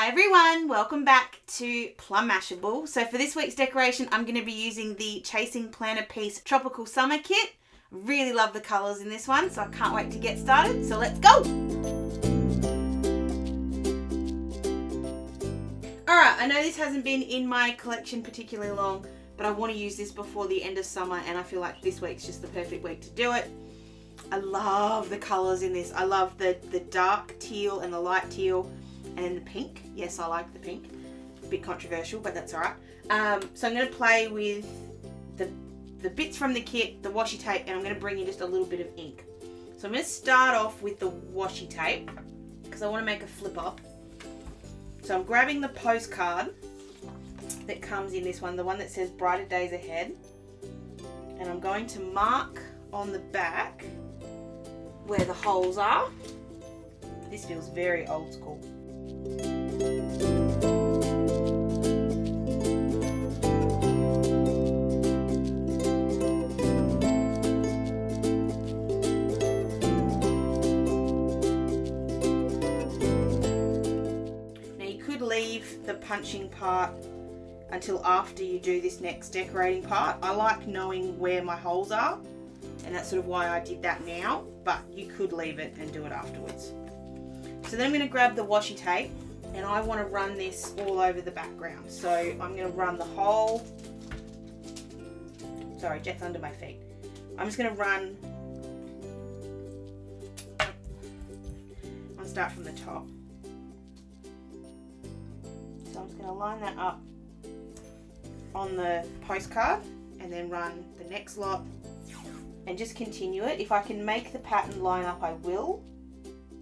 Hi everyone, welcome back to Plum Mashable. So for this week's decoration, I'm going to be using the Chasing Planner Piece Tropical Summer Kit. Really love the colours in this one, so I can't wait to get started. So let's go! Alright, I know this hasn't been in my collection particularly long, but I want to use this before the end of summer, and I feel like this week's just the perfect week to do it. I love the colours in this. I love the dark teal and the light teal. And the pink. Yes, I like the pink. A bit controversial, but that's alright. So I'm going to play with the bits from the kit, the washi tape, and I'm going to bring in just a little bit of ink. So I'm going to start off with the washi tape because I want to make a flipper. So I'm grabbing the postcard that comes in this one, the one that says Brighter Days Ahead. And I'm going to mark on the back where the holes are. This feels very old school. Now you could leave the punching part until after you do this next decorating part. I like knowing where my holes are, and that's sort of why I did that now, but you could leave it and do it afterwards. So then I'm going to grab the washi tape, and I want to run this all over the background. So I'm going to run the whole, sorry, Jet's under my feet. I'm just going to run, I'll start from the top. So I'm just going to line that up on the postcard and then run the next lot and just continue it. If I can make the pattern line up, I will.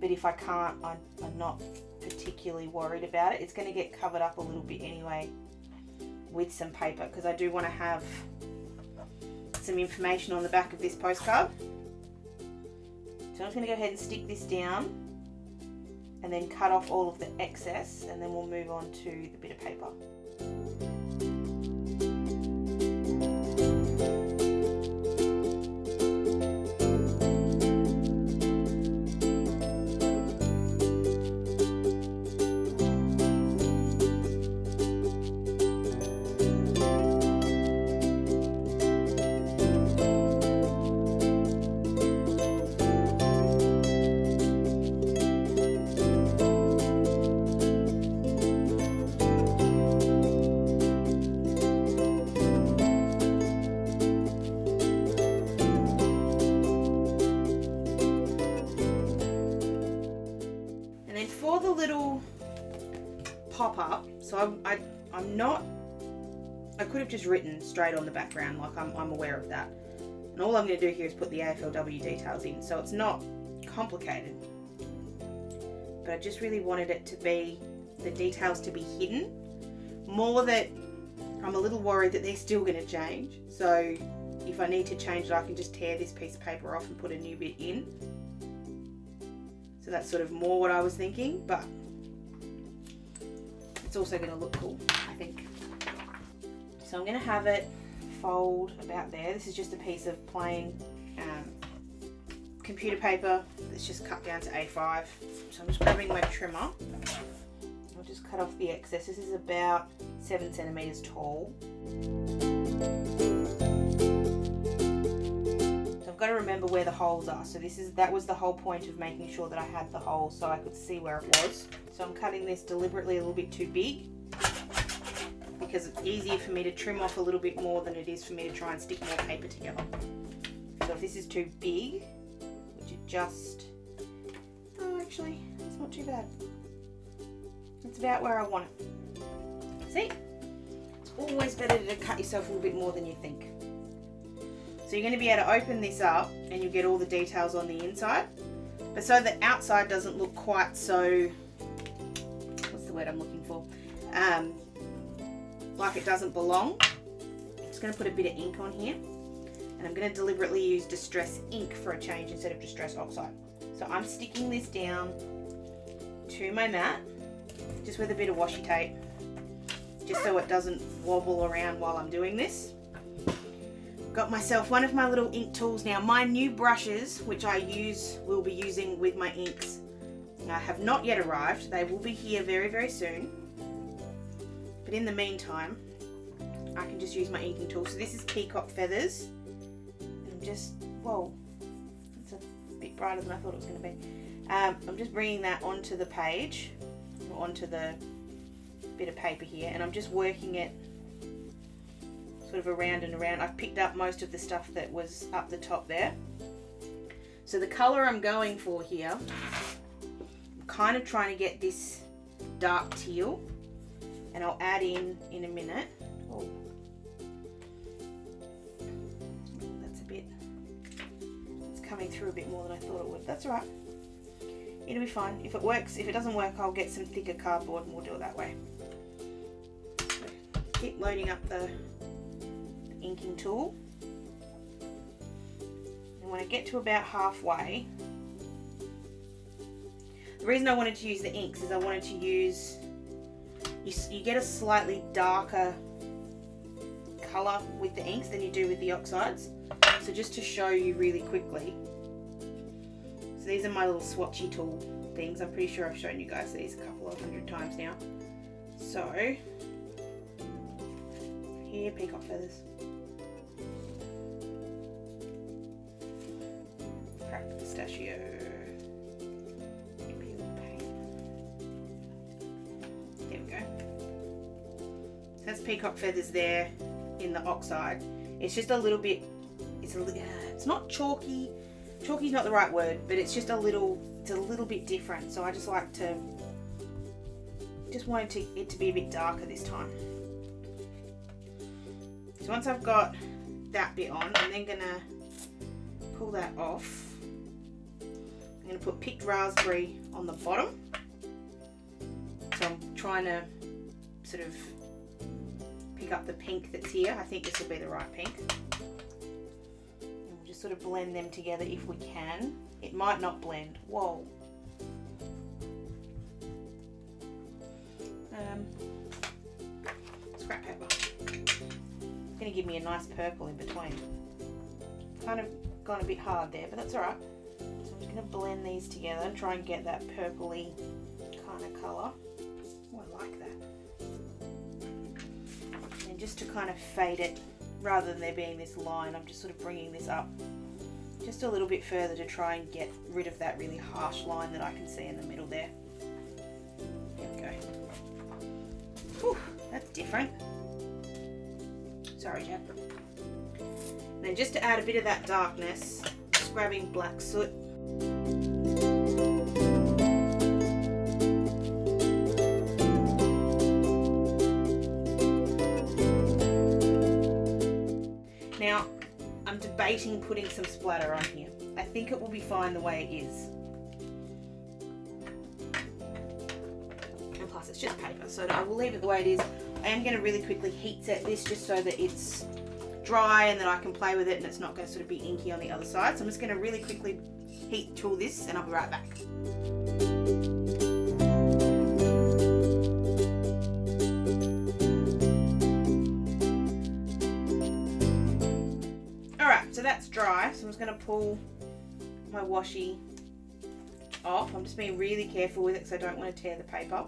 But if I can't, I'm not particularly worried about it. It's going to get covered up a little bit anyway with some paper because I do want to have some information on the back of this postcard. So I'm just going to go ahead and stick this down and then cut off all of the excess, and then we'll move on to the bit of paper. For the little pop-up, so I'm not, I could have just written straight on the background, like I'm aware of that. And all I'm going to do here is put the AFLW details in, so it's not complicated. But I just really wanted it to be, the details to be hidden. More that I'm a little worried that they're still going to change. So if I need to change it, I can just tear this piece of paper off and put a new bit in. So that's sort of more what I was thinking, but it's also going to look cool, I think. So I'm going to have it fold about there. This is just a piece of plain computer paper that's just cut down to A5. So I'm just grabbing my trimmer. I'll just cut off the excess. This is about 7 centimeters tall. Got to remember where the holes are. So that was the whole point of making sure that I had the holes so I could see where it was. So I'm cutting this deliberately a little bit too big because it's easier for me to trim off a little bit more than it is for me to try and stick more paper together. So if this is too big, would you just, oh actually it's not too bad. It's about where I want it. See? It's always better to cut yourself a little bit more than you think. So you're going to be able to open this up and you get all the details on the inside. But so the outside doesn't look quite so, what's the word I'm looking for? Like it doesn't belong. I'm just going to put a bit of ink on here. And I'm going to deliberately use Distress ink for a change instead of Distress oxide. So I'm sticking this down to my mat, just with a bit of washi tape, just so it doesn't wobble around while I'm doing this. Got myself one of my little ink tools now. My new brushes, which I will be using with my inks, have not yet arrived. They will be here very, very soon. But in the meantime, I can just use my inking tool. So this is Peacock Feathers. And I'm just, whoa, it's a bit brighter than I thought it was going to be. I'm just bringing that onto the page, or onto the bit of paper here, and I'm just working it sort of around and around. I've picked up most of the stuff that was up the top there. So the colour I'm going for here, I'm kind of trying to get this dark teal, and I'll add in a minute. Oh, that's a bit, it's coming through a bit more than I thought it would. That's all right. It'll be fine. If it works, if it doesn't work, I'll get some thicker cardboard and we'll do it that way. So keep loading up the inking tool. And when I get to about halfway, the reason I wanted to use the inks is I wanted to use, you get a slightly darker colour with the inks than you do with the oxides. So just to show you really quickly, these are my little swatchy tool things. I'm pretty sure I've shown you guys these a couple of 100 times now. So, here, Peacock Feathers. Cracked pistachio. There we go. So that's Peacock Feathers there in the oxide. It's just a little bit, it's not chalky. Chalky's not the right word, but it's just a little bit different. So I just like to, wanted it to be a bit darker this time. So once I've got that bit on, I'm then gonna pull that off. I'm gonna put picked raspberry on the bottom. So I'm trying to sort of pick up the pink that's here. I think this will be the right pink. Sort of blend them together if we can. It might not blend. Whoa. Scrap paper. It's going to give me a nice purple in between. Kind of gone a bit hard there, but that's alright. So I'm just going to blend these together and try and get that purpley kind of colour. Oh, I like that. And just to kind of fade it, rather than there being this line, I'm just sort of bringing this up just a little bit further to try and get rid of that really harsh line that I can see in the middle there. There we go. Whew, that's different. Sorry, Jack. And then just to add a bit of that darkness, just grabbing black soot. Now, I'm debating putting some splatter on here. I think it will be fine the way it is. And plus it's just paper, so I will leave it the way it is. I am going to really quickly heat set this just so that it's dry and that I can play with it and it's not going to sort of be inky on the other side. So I'm just going to really quickly heat tool this and I'll be right back. So that's dry, so I'm just going to pull my washi off. I'm just being really careful with it because I don't want to tear the paper.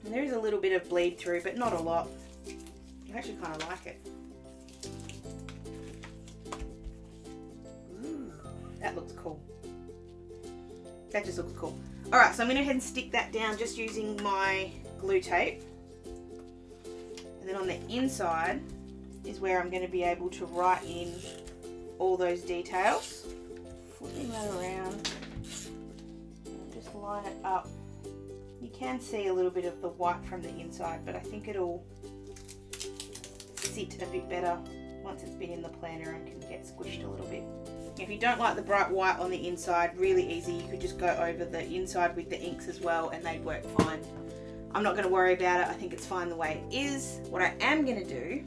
And there is a little bit of bleed through, but not a lot. I actually kind of like it. Ooh, that looks cool. That just looks cool. Alright, so I'm going to go ahead and stick that down just using my glue tape. And then on the inside is where I'm going to be able to write in all those details. Flipping that around and just line it up. You can see a little bit of the white from the inside, but I think it'll sit a bit better once it's been in the planner and can get squished a little bit. If you don't like the bright white on the inside, really easy. You could just go over the inside with the inks as well and they'd work fine. I'm not going to worry about it. I think it's fine the way it is. What I am going to do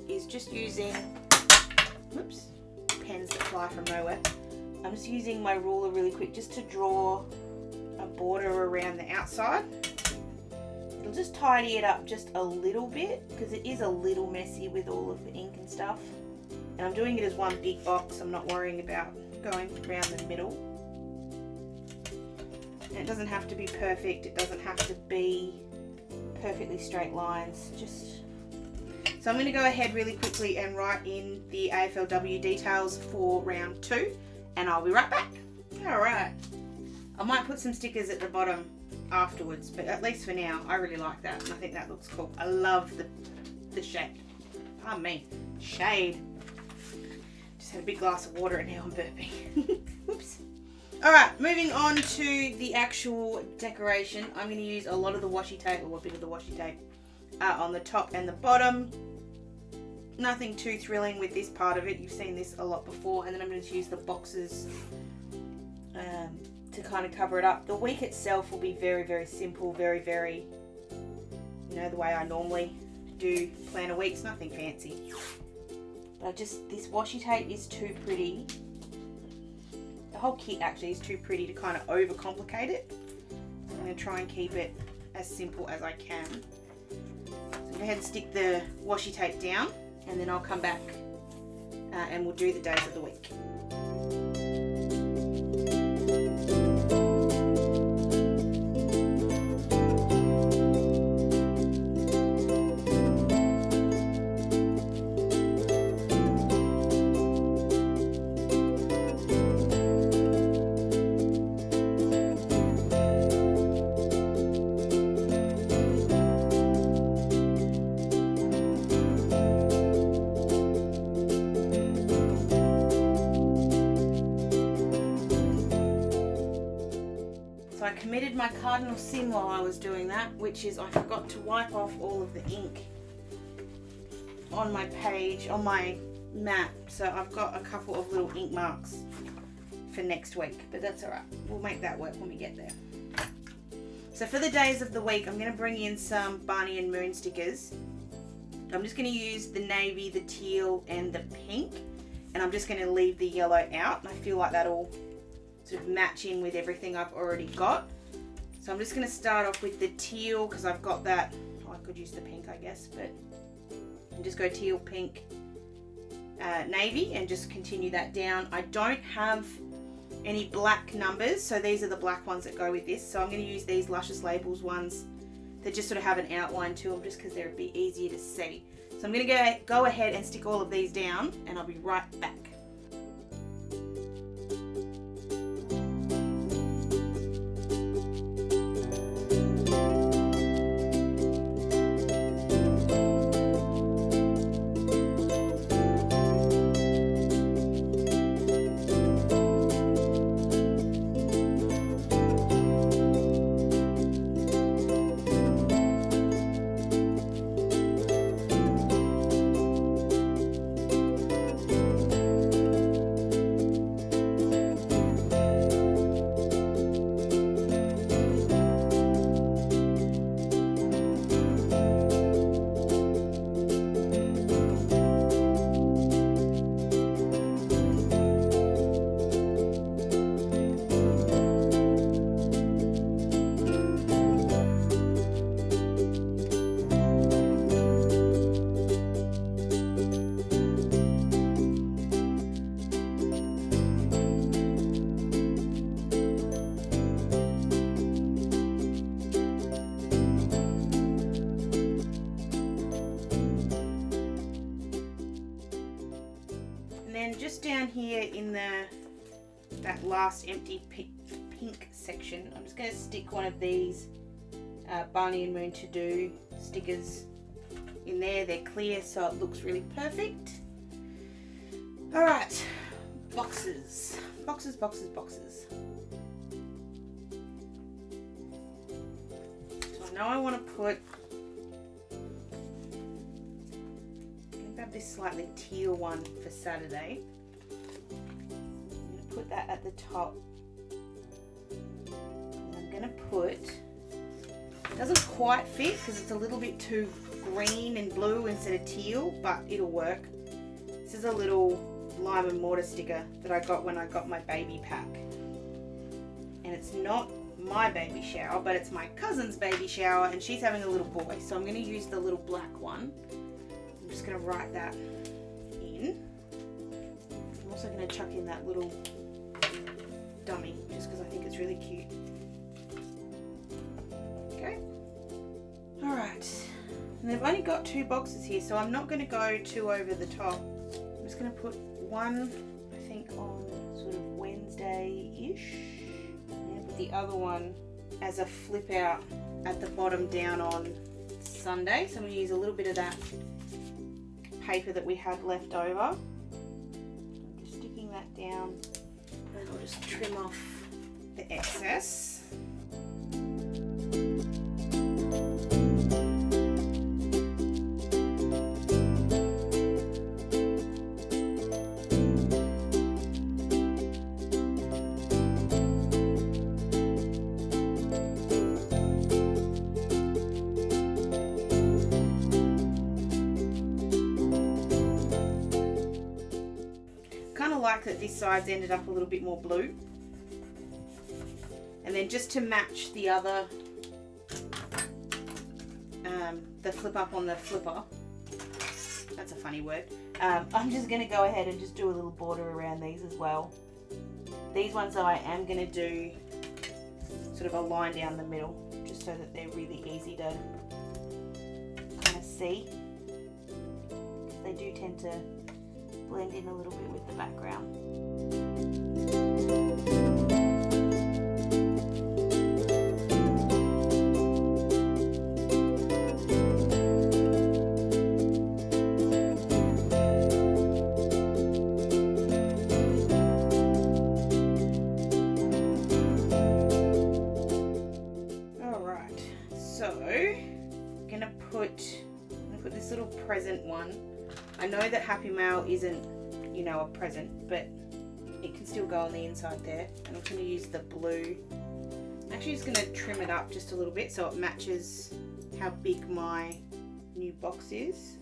is just using, whoops, pens that fly from nowhere. I'm just using my ruler really quick just to draw a border around the outside. It'll just tidy it up just a little bit because it is a little messy with all of the ink and stuff. And I'm doing it as one big box. I'm not worrying about going around the middle. And it doesn't have to be perfect. It doesn't have to be perfectly straight lines. So I'm going to go ahead really quickly and write in the AFLW details for round 2, and I'll be right back. Alright, I might put some stickers at the bottom afterwards, but at least for now, I really like that, and I think that looks cool. I love the shade. Pardon me, shade. Just had a big glass of water and now I'm burping. Whoops. Alright, moving on to the actual decoration. I'm going to use a lot of the washi tape, or a bit of the washi tape, on the top and the bottom. Nothing too thrilling with this part of it. You've seen this a lot before. And then I'm going to use the boxes to kind of cover it up. The week itself will be very, very simple. Very, very, you know, the way I normally do planner weeks. Nothing fancy. But this washi tape is too pretty. The whole kit actually is too pretty to kind of overcomplicate it. So I'm going to try and keep it as simple as I can. So go ahead and stick the washi tape down, and then I'll come back and we'll do the days of the week. So I committed my cardinal sin while I was doing that, which is I forgot to wipe off all of the ink on my page, on my mat. So I've got a couple of little ink marks for next week, but that's alright. We'll make that work when we get there. So for the days of the week, I'm going to bring in some Barney and Moon stickers. I'm just going to use the navy, the teal, and the pink, and I'm just going to leave the yellow out. And I feel like that'll sort of match in with everything I've already got. So I'm just going to start off with the teal because I've got that. Oh, I could use the pink, I guess, but I'll just go teal, pink, navy, and just continue that down. I don't have any black numbers, so these are the black ones that go with this. So I'm going to use these Luscious Labels ones that just sort of have an outline to them, just because they're a bit easier to see. So I'm going to go ahead and stick all of these down, and I'll be right back. Just down here in that last empty pink section, I'm just going to stick one of these Barney and Moon To Do stickers in there. They're clear, so it looks really perfect. Alright, boxes. Boxes, boxes, boxes. So I know I want to put, grab this slightly teal one for Saturday. I'm going to put that at the top. And I'm going to put, it doesn't quite fit because it's a little bit too green and blue instead of teal, but it'll work. This is a little lime and mortar sticker that I got when I got my baby pack. And it's not my baby shower, but it's my cousin's baby shower, and she's having a little boy. So I'm going to use the little black one. I'm just going to write that in. also going to chuck in that little dummy just because I think it's really cute. Okay. Alright. And they've only got 2 boxes here, so I'm not going to go too over the top. I'm just going to put one, I think, on sort of Wednesday-ish. And put the other one as a flip out at the bottom down on Sunday. So I'm going to use a little bit of that paper that we had left over. I'm just sticking that down, and I'll just trim off the excess. Like that this side's ended up a little bit more blue, and then just to match the other the flip up on the flipper, that's a funny word, I'm just going to go ahead and just do a little border around these as well. These ones I am going to do sort of a line down the middle just so that they're really easy to kind of see, because they do tend to blend in a little bit with the background. Alright, so I'm gonna put this little present one. I know that Happy Mail isn't, you know, a present, but it can still go on the inside there. And I'm going to use the blue. I'm actually just going to trim it up just a little bit so it matches how big my new box is.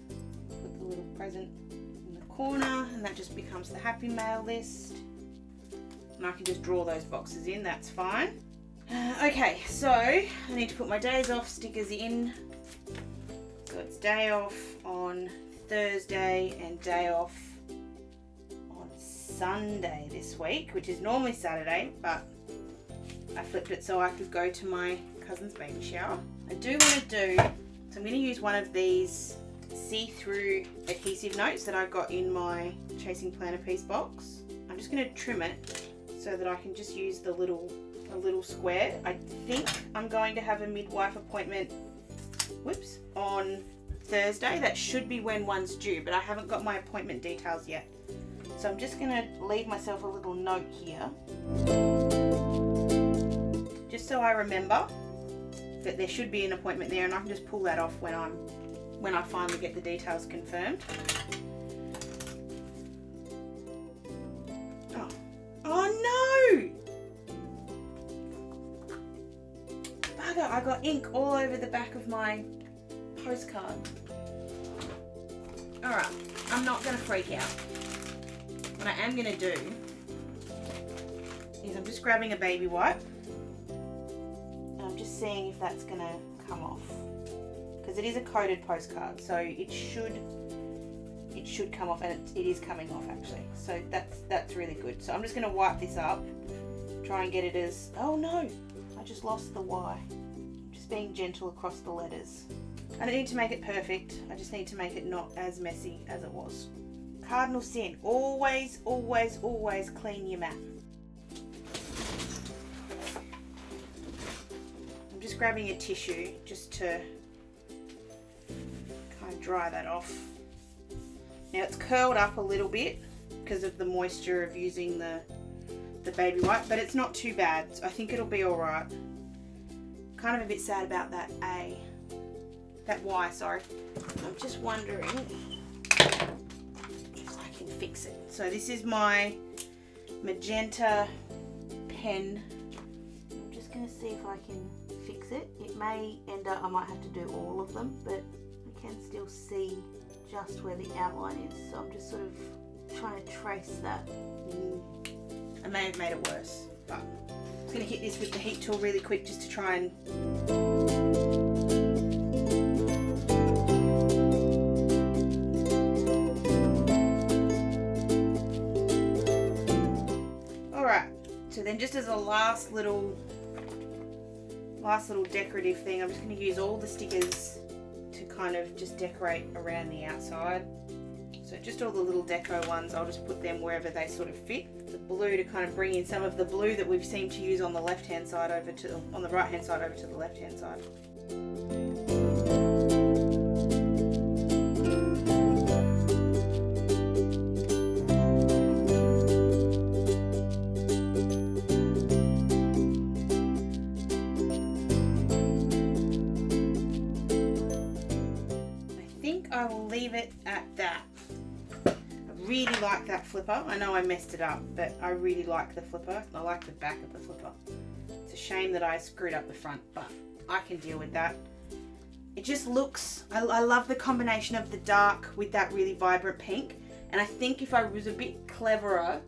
Put the little present in the corner, and that just becomes the Happy Mail list. And I can just draw those boxes in, that's fine. Okay, so I need to put my days off stickers in. So it's day off on Thursday and day off on Sunday this week, which is normally Saturday, but I flipped it so I could go to my cousin's baby shower. I do want to do, so I'm going to use one of these see-through adhesive notes that I got in my Chasing Planner piece box. I'm just going to trim it so that I can just use a little square. I think I'm going to have a midwife appointment, on Thursday. That should be when one's due, but I haven't got my appointment details yet. So I'm just going to leave myself a little note here, just so I remember that there should be an appointment there, and I can just pull that off when I finally get the details confirmed. Oh no! Bugger, I got ink all over the back of my postcard. Alright, I'm not going to freak out. What I am going to do is I'm just grabbing a baby wipe, and I'm just seeing if that's going to come off, because it is a coated postcard, so it should come off, and it is coming off actually, so that's really good. So I'm just going to wipe this up, try and get it as, oh no, I just lost the Y. I'm just being gentle across the letters. I don't need to make it perfect, I just need to make it not as messy as it was. Cardinal sin, always, always, always clean your mat. I'm just grabbing a tissue just to kind of dry that off. Now it's curled up a little bit because of the moisture of using the baby wipe, but it's not too bad. I think it'll be alright. Kind of a bit sad about that Y, sorry. I'm just wondering if I can fix it. So this is my magenta pen. I'm just going to see if I can fix it. It may end up, I might have to do all of them, but I can still see just where the outline is. So I'm just sort of trying to trace that. I may have made it worse, but I'm just going to hit this with the heat tool really quick just to try and... then just as a last little decorative thing, I'm just going to use all the stickers to kind of just decorate around the outside. So just all the little deco ones, I'll just put them wherever they sort of fit. The blue to kind of bring in some of the blue that we've seemed to use on the left hand side on the right hand side over to the left hand side. I will leave it at that. I really like that flipper. I know I messed it up, but I really like the flipper. I like the back of the flipper. It's a shame that I screwed up the front, but I can deal with that. It just looks, I love the combination of the dark with that really vibrant pink. And I think if I was a bit cleverer,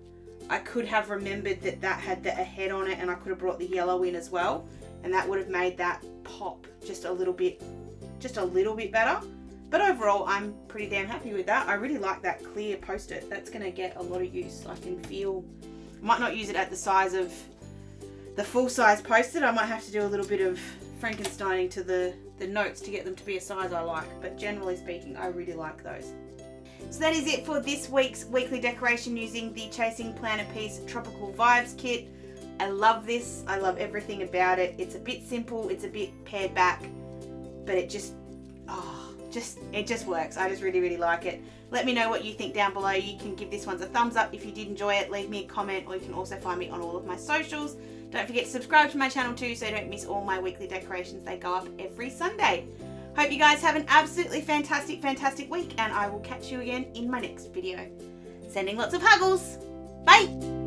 I could have remembered that that had a head on it, and I could have brought the yellow in as well. And that would have made that pop just a little bit better. But overall, I'm pretty damn happy with that. I really like that clear post-it. That's going to get a lot of use. I can feel, I might not use it at the size of the full-size post-it. I might have to do a little bit of Frankensteining to the notes to get them to be a size I like. But generally speaking, I really like those. So that is it for this week's weekly decoration using the Chasing Planner Piece Tropical Vibes kit. I love this. I love everything about it. It's a bit simple. It's a bit pared back. But it just works. I just really like it. Let me know what you think down below. You can give this one a thumbs up if you did enjoy it. Leave me a comment, or you can also find me on all of my socials. Don't forget to subscribe to my channel too, so you don't miss all my weekly decorations. They go up every Sunday. Hope you guys have an absolutely fantastic week, and I will catch you again in my next video. Sending lots of huggles. Bye!